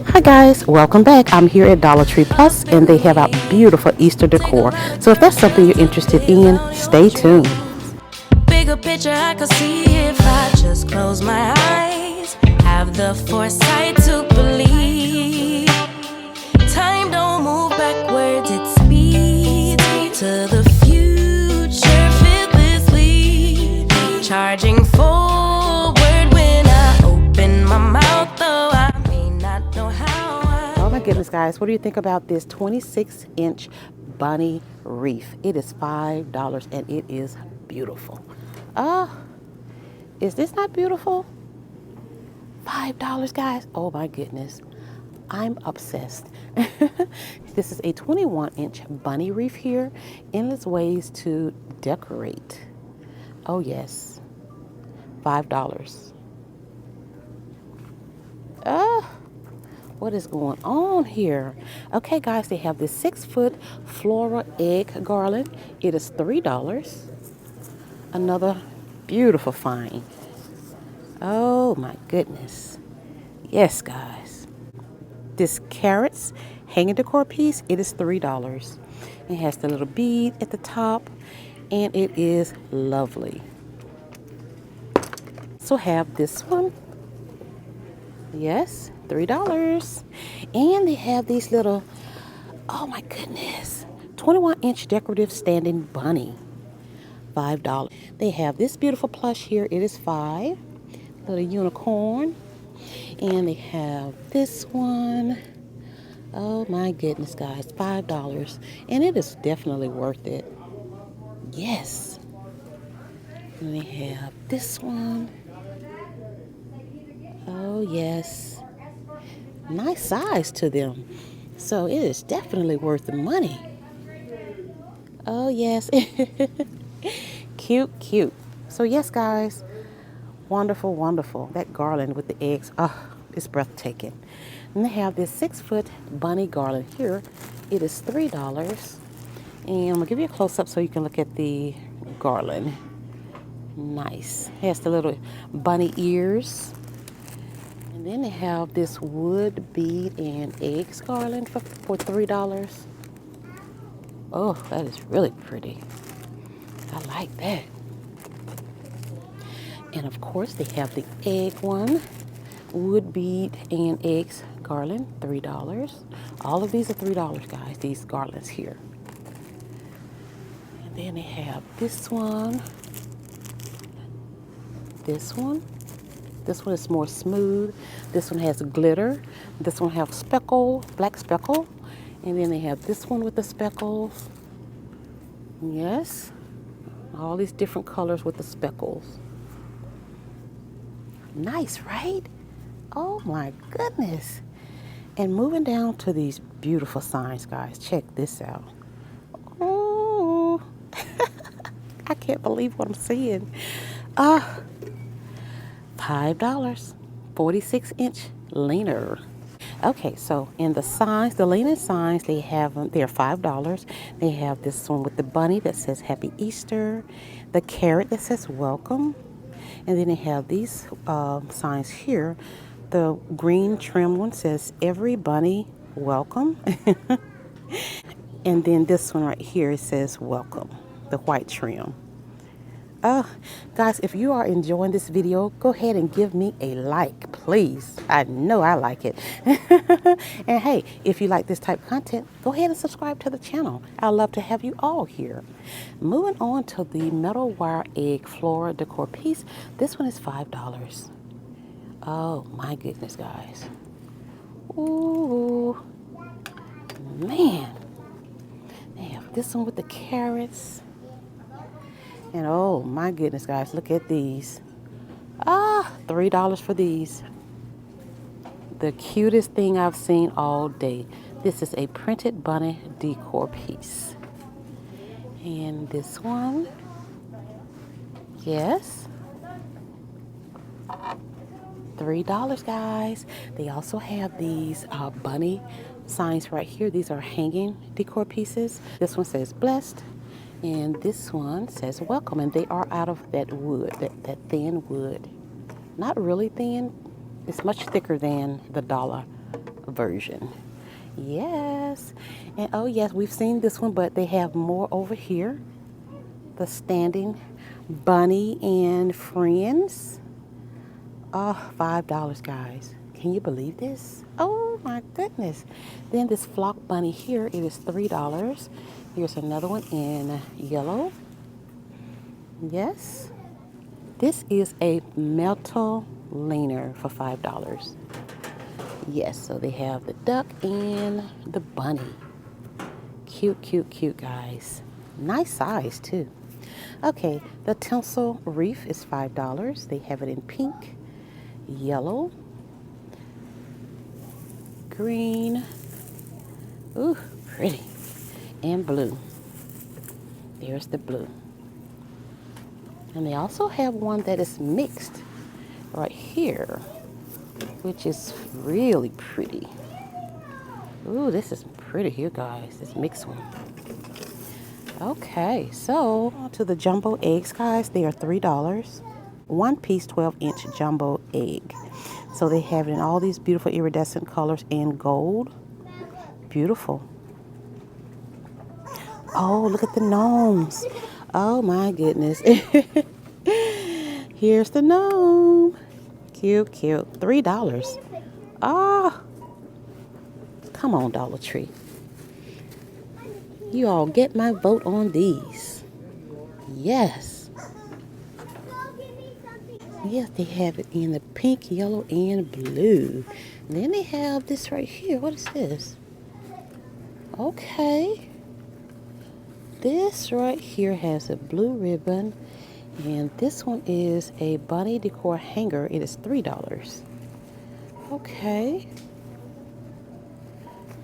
Hi guys, welcome back. I'm here at Dollar Tree Plus and they have out beautiful Easter decor. So if that's something you're interested in, stay tuned. Bigger picture I could see if I just close my eyes. Have the foresight to believe. Time don't move backwards, it speeds to the future fearlessly. Charging forward when I open my mouth, though I may not know how. Oh my goodness guys, what do you think about this 26-inch bunny wreath? It is $5 and it is beautiful. Is this not beautiful? $5 guys, oh my goodness. I'm obsessed. This is a 21-inch bunny wreath here. Endless ways to decorate. Oh yes, $5. What is going on here? Okay guys, they have this 6-foot floral egg garland. It is $3. Another beautiful find. Oh my goodness. Yes guys. This carrots hanging decor piece, it is $3. It has the little bead at the top and it is lovely. So have this one. Yes, $3. And they have these little, oh my goodness, 21-inch decorative standing bunny. $5. They have this beautiful plush here. It is $5. Little unicorn. And they have this one. Oh my goodness, guys, $5. And it is definitely worth it. Yes. And they have this one. Oh yes. Nice size to them. So it is definitely worth the money. Oh yes. Cute, cute. So yes, guys. Wonderful, wonderful. That garland with the eggs. Oh, it's breathtaking. And they have this 6-foot bunny garland here. It is $3. And I'm going to give you a close-up so you can look at the garland. Nice. It has the little bunny ears. And then they have this wood bead and eggs garland for $3. Oh, that is really pretty. I like that. And of course, they have the egg one, wood bead and eggs garland, $3. All of these are $3, guys, these garlands here. And then they have this one. This one. This one is more smooth. This one has glitter. This one has speckle, black speckle. And then they have this one with the speckles. Yes. All these different colors with the speckles. Nice, right? Oh my goodness. And moving down to these beautiful signs, guys. Check this out. Oh, I can't believe what I'm seeing. $5. 46-inch leaner. Okay, so in the signs, the leaning signs, they have them. They're $5. They have this one with the bunny that says Happy Easter, the carrot that says Welcome, and then they have these signs here. The green trim one says Every Bunny Welcome, and then this one right here it says Welcome, the white trim. Guys, if you are enjoying this video, go ahead and give me a like, please. I know I like it. And hey, if you like this type of content, go ahead and subscribe to the channel. I'd love to have you all here. Moving on to the metal wire egg floral decor piece. This one is $5. Oh my goodness, guys. Ooh, man. They have this one with the carrots. And oh my goodness, guys, look at these. $3 for these. The cutest thing I've seen all day. This is a printed bunny decor piece. And this one, yes, $3, guys. They also have these bunny signs right here. These are hanging decor pieces. This one says blessed. And this one says welcome, and they are out of that wood, that thin wood. Not really thin. It's much thicker than the dollar version. Yes. And oh yes, we've seen this one, but they have more over here. The standing bunny and friends. Oh, $5, guys. Can you believe this? Oh my goodness. Then this flock bunny here, it is $3. Here's another one in yellow. Yes. This is a metal leaner for $5. Yes, so they have the duck and the bunny. Cute, cute, cute, guys. Nice size, too. Okay, the tinsel wreath is $5. They have it in pink, yellow, green, ooh, pretty, and blue. There's the blue. And they also have one that is mixed right here, which is really pretty. Ooh, this is pretty here, guys, this mixed one. Okay, so to the jumbo eggs, guys. They are $3. One piece 12-inch jumbo egg. So they have it in all these beautiful iridescent colors and gold. Beautiful. Oh, look at the gnomes. Oh my goodness. Here's the gnome. Cute, cute. $3. Ah, come on, Dollar Tree. You all get my vote on these. Yes. Yes, they have it in the pink, yellow, and blue. And then they have this right here. What is this? Okay. This right here has a blue ribbon. And this one is a bunny decor hanger. It is $3. Okay.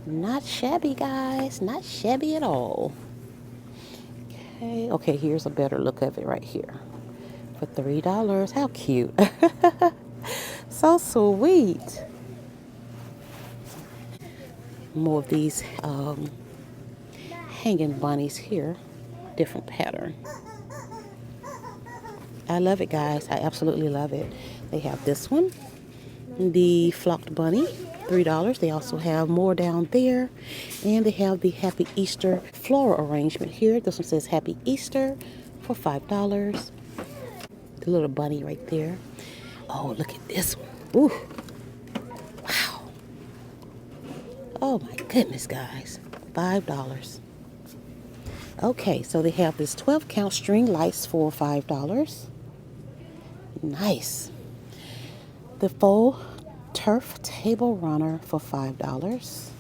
Not shabby, guys. Not shabby at all. Okay. Okay, here's a better look of it right here. For $3. How cute. So sweet. More of these hanging bunnies here. Different pattern. I love it, guys. I absolutely love it. They have this one. The flocked bunny. $3. They also have more down there. And they have the Happy Easter floral arrangement here. This one says Happy Easter for $5. The little bunny right there. Oh, look at this one. Ooh. Wow. Oh my goodness, guys. $5. Okay, so they have this 12-count string lights for $5. Nice. The faux turf table runner for $5.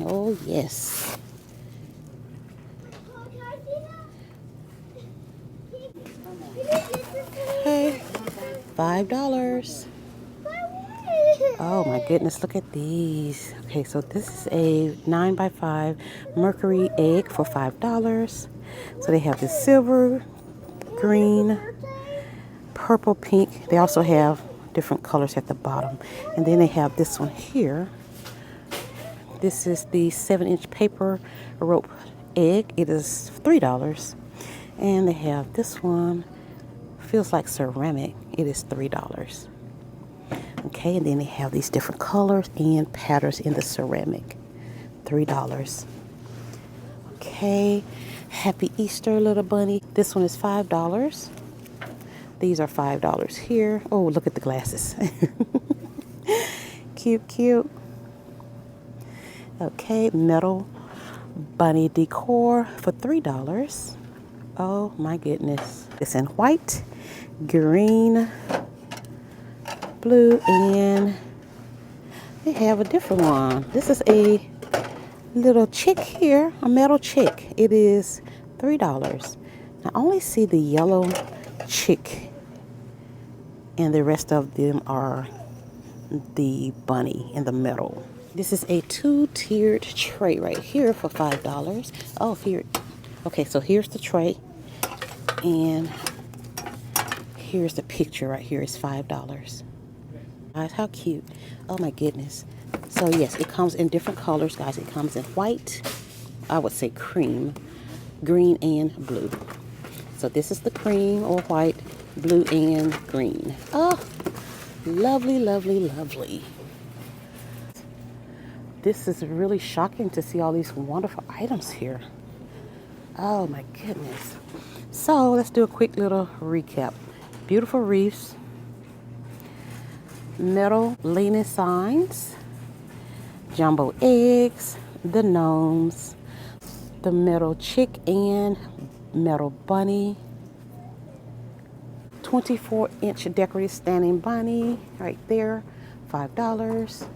Oh, yes. Okay, $5. Oh my goodness, look at these. Okay, so this is a 9x5 mercury egg for $5. So they have the silver, green, purple, pink. They also have different colors at the bottom. And then they have this one here. This is the 7-inch paper rope egg. It is $3. And they have this one. Feels like ceramic. It is $3. Okay, and then they have these different colors and patterns in the ceramic. $3. Okay, Happy Easter, little bunny. This one is $5. These are $5 here. Oh, look at the glasses. Cute, cute. Okay, metal bunny decor for $3. Oh my goodness. It's in white, green, blue, and they have a different one. This is a little chick here, a metal chick. It is $3. I only see the yellow chick, and the rest of them are the bunny in the metal. This is a 2-tiered tray right here for $5. Oh, here. Okay, so here's the tray, and here's the picture right here. It's $5. Guys, how cute. Oh my goodness. So yes, it comes in different colors, guys. It comes in white, I would say cream, green, and blue. So this is the cream or white, blue, and green. Oh, lovely, lovely, lovely. this is really shocking to see all these wonderful items here. Oh my goodness. So let's do a quick little recap. Beautiful wreaths, metal leaning signs, jumbo eggs, the gnomes, the metal chick-in, metal bunny, 24-inch decorative standing bunny right there, $5.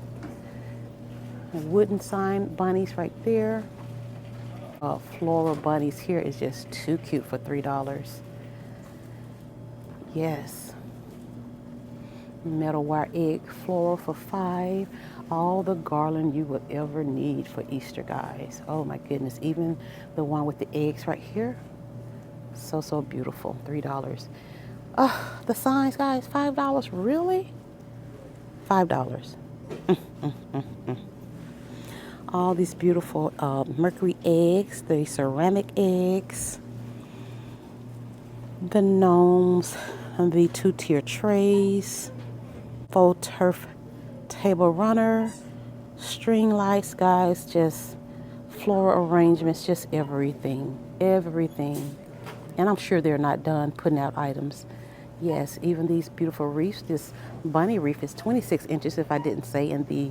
Wooden sign bunnies right there. Floral bunnies here is just too cute for $3. Yes. Metal wire egg floral for $5. All the garland you would ever need for Easter, guys. Oh my goodness. Even the one with the eggs right here. So beautiful. $3. The signs, guys, $5. Really? $5. All these beautiful mercury eggs, the ceramic eggs, the gnomes, and the 2-tier trays, faux turf table runner, string lights, guys, just floral arrangements, just everything. And I'm sure they're not done putting out items. Yes, even these beautiful wreaths. This bunny wreath is 26 inches, if I didn't say, and the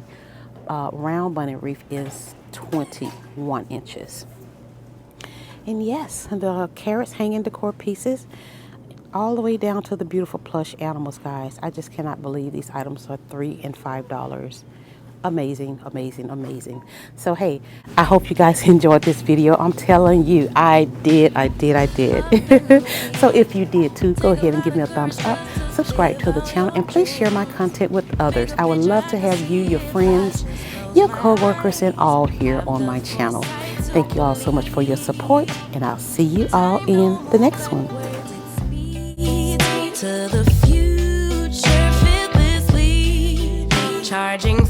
round bunny wreath is 21 inches. And yes, the carrots hanging decor pieces all the way down to the beautiful plush animals, guys. I just cannot believe these items are $3 and $5. Amazing. So hey, I hope you guys enjoyed this video. I'm telling you, I did. So if you did too, go ahead and give me a thumbs up, subscribe to the channel, and please share my content with others. I would love to have you, your friends, your co-workers, and all here on my channel. Thank you all so much for your support, and I'll see you all in the next one. To the future, charging